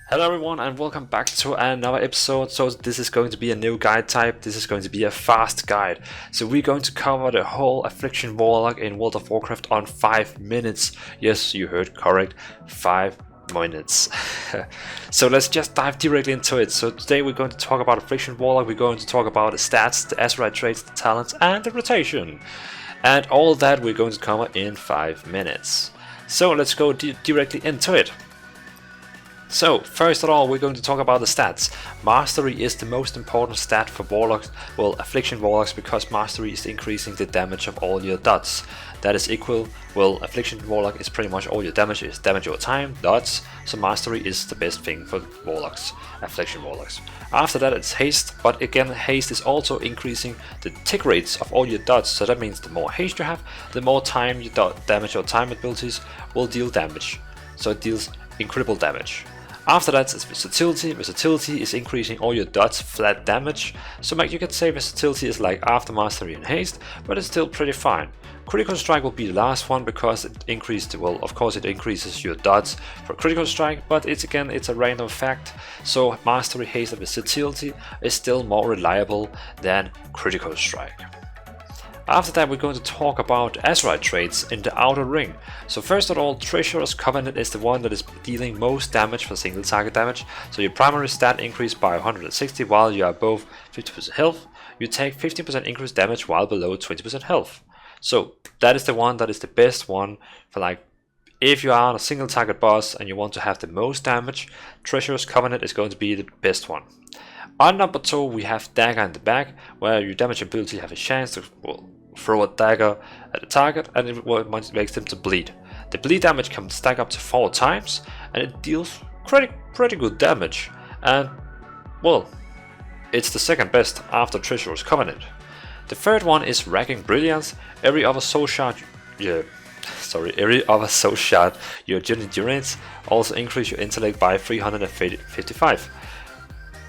Hello everyone and welcome back to another episode. So this is going to be a new guide type. This is going to be a fast guide. So we're going to cover the whole Affliction Warlock in World of Warcraft on 5 minutes. Yes, you heard correct, 5 minutes. So let's just dive directly into it. So today we're going to talk about Affliction Warlock. We're going to talk about the stats, the Azeroth traits, the talents and the rotation. And all that we're going to cover in 5 minutes. So let's go directly into it. So, first of all, we're going to talk about the stats. Mastery is the most important stat for Warlocks, well, Affliction Warlocks, because Mastery is increasing the damage of all your dots. That is equal, well, Affliction Warlock is pretty much all your damage is damage over time, dots, so Mastery is the best thing for Warlocks, Affliction Warlocks. After that it's Haste, but again, Haste is also increasing the tick rates of all your dots, so that means the more haste you have, the more time your damage or time abilities will deal damage. So it deals incredible damage. After that is Versatility. Versatility is increasing all your dots flat damage, so you can say Versatility is like after Mastery and Haste, but it's still pretty fine. Critical Strike will be the last one because it increased, well, of course it increases your dots for Critical Strike, but it's a random fact, so Mastery, Haste and Versatility is still more reliable than Critical Strike. After that we're going to talk about Azeroth traits in the outer ring. So first of all, Treacherous Covenant is the one that is dealing most damage for single target damage. So your primary stat increased by 160 while you are above 50% health. You take 15% increased damage while below 20% health. So that is the one that is the best one for, like, if you are on a single target boss and you want to have the most damage, Treacherous Covenant is going to be the best one. On number 2 we have Dagger in the Back, where your damage ability have a chance to, well, throw a dagger at the target and it makes them to bleed. The bleed damage can stack up to 4 times and it deals pretty good damage, and well, it's the second best after Treacherous Covenant. The third one is Racking Brilliance. Every other soul shard your endurance also increase your intellect by 355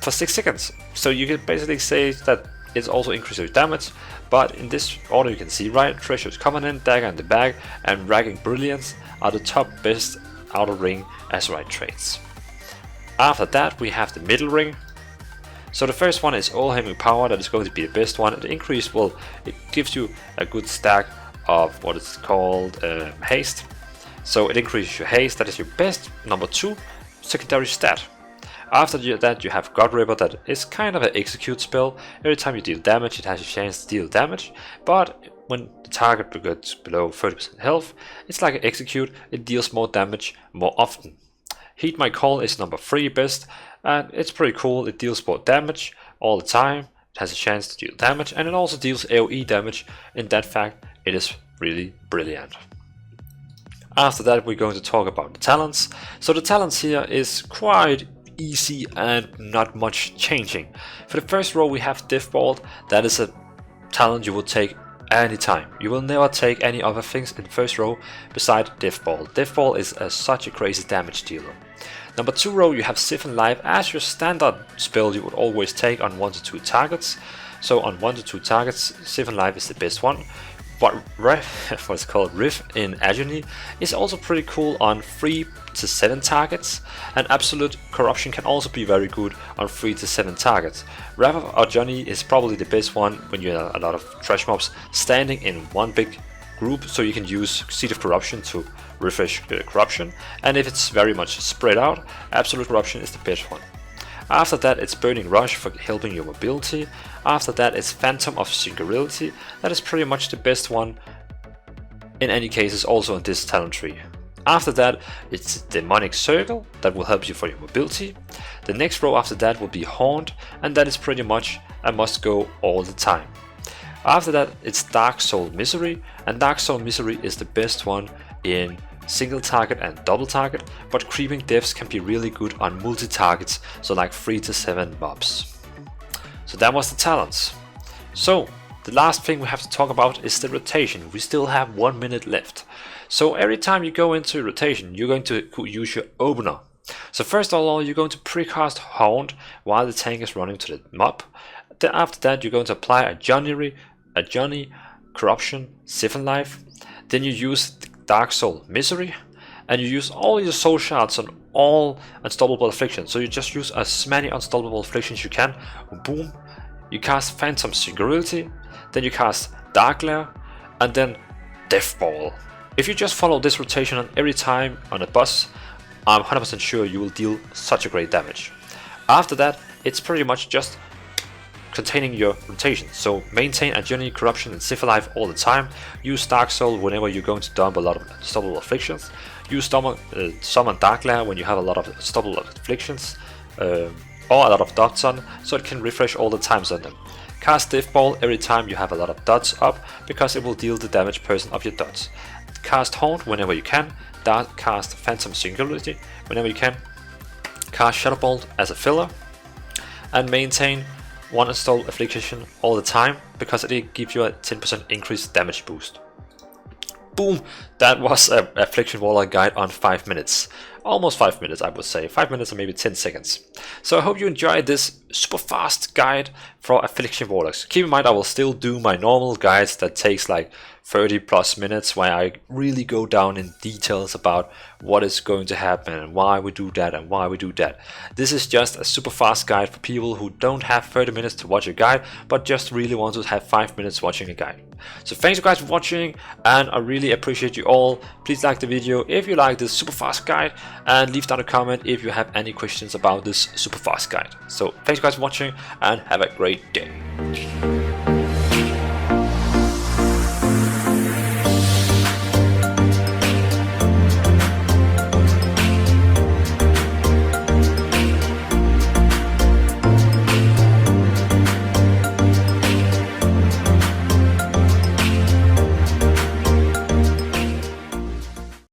for 6 seconds. So you can basically say that it's also increases your damage, but in this order you can see, right, Treacherous Covenant, Dagger in the Bag and Racking Brilliance are the top best outer ring Azeroth traits. After that we have the middle ring. So the first one is All-Having Power, that is going to be the best one. The increase, well, it gives you a good stack of what is called haste. So it increases your haste, that is your best number 2 secondary stat. After that you have God Ripper, that is kind of an execute spell. Every time you deal damage it has a chance to deal damage, but when the target gets below 30% health, it's like an execute, it deals more damage more often. Heed My Call is number 3 best, and it's pretty cool. It deals more damage all the time, it has a chance to deal damage, and it also deals AoE damage. In that fact, it is really brilliant. After that we're going to talk about the talents. So the talents here is quite easy and not much changing. For the first row we have Deathbolt. That is a talent you will take anytime. You will never take any other things in the first row beside Deathbolt. Deathbolt is such a crazy damage dealer. Number 2 row you have Siphon Life as your standard spell you would always take on 1 to 2 targets. So on 1 to 2 targets, Siphon Life is the best one. But what's called Riff in Agony is also pretty cool on 3 to 7 targets, and Absolute Corruption can also be very good on 3 to 7 targets. Wrath of Agony is probably the best one when you have a lot of trash mobs standing in one big group, so you can use Seed of Corruption to refresh the corruption, and if it's very much spread out, Absolute Corruption is the best one. After that it's Burning Rush for helping your mobility. After that it's Phantom of Singularity, that is pretty much the best one in any cases also in this talent tree. After that it's Demonic Circle, that will help you for your mobility. The next row after that will be Haunt, and that is pretty much a must go all the time. After that it's Dark Soul Misery, and Dark Soul Misery is the best one in single target and double target, but Creeping Deaths can be really good on multi-targets, so like 3 to 7 mobs. So that was the talents. So the last thing we have to talk about is the rotation. We still have 1 minute left. So every time you go into rotation you're going to use your opener. So first of all you're going to precast Haunt while the tank is running to the mob. Then after that you're going to apply a Johnny, Corruption, Siphon Life. Then you use Dark Soul Misery, and you use all your soul shards on all unstoppable afflictions. So you just use as many unstoppable afflictions you can. Boom. You cast Phantom Singularity, then you cast Dark Glare, and then Death Ball. If you just follow this rotation on every time on a boss, I'm 100% sure you will deal such a great damage. After that, it's pretty much just containing your rotation. So maintain Agility, Corruption, and Siffer Life all the time. Use Dark Soul whenever you're going to dump a lot of unstoppable afflictions. Use Summon Dark Glare when you have a lot of unstoppable afflictions, or a lot of dots on, so it can refresh all the times on them. Cast Death Ball every time you have a lot of dots up, because it will deal the damage person of your dots. Cast Haunt whenever you can. Cast Phantom Singularity whenever you can. Cast Shadow Bolt as a filler. And maintain one unstoppable affliction all the time, because it gives you a 10% increased damage boost. Boom! That was an Affliction Warlock guide on 5 minutes. Almost 5 minutes, I would say. 5 minutes or maybe 10 seconds. So I hope you enjoyed this super fast guide for Affliction Warlocks. Keep in mind, I will still do my normal guides that takes like 30 plus minutes, where I really go down in details about what is going to happen and why we do that and why we do that. This is just a super fast guide for people who don't have 30 minutes to watch a guide, but just really want to have 5 minutes watching a guide. So thanks you guys for watching, and I really appreciate you all. Please like the video if you like this super fast guide, and leave down a comment if you have any questions about this super fast guide. So thanks you guys for watching, and have a great day.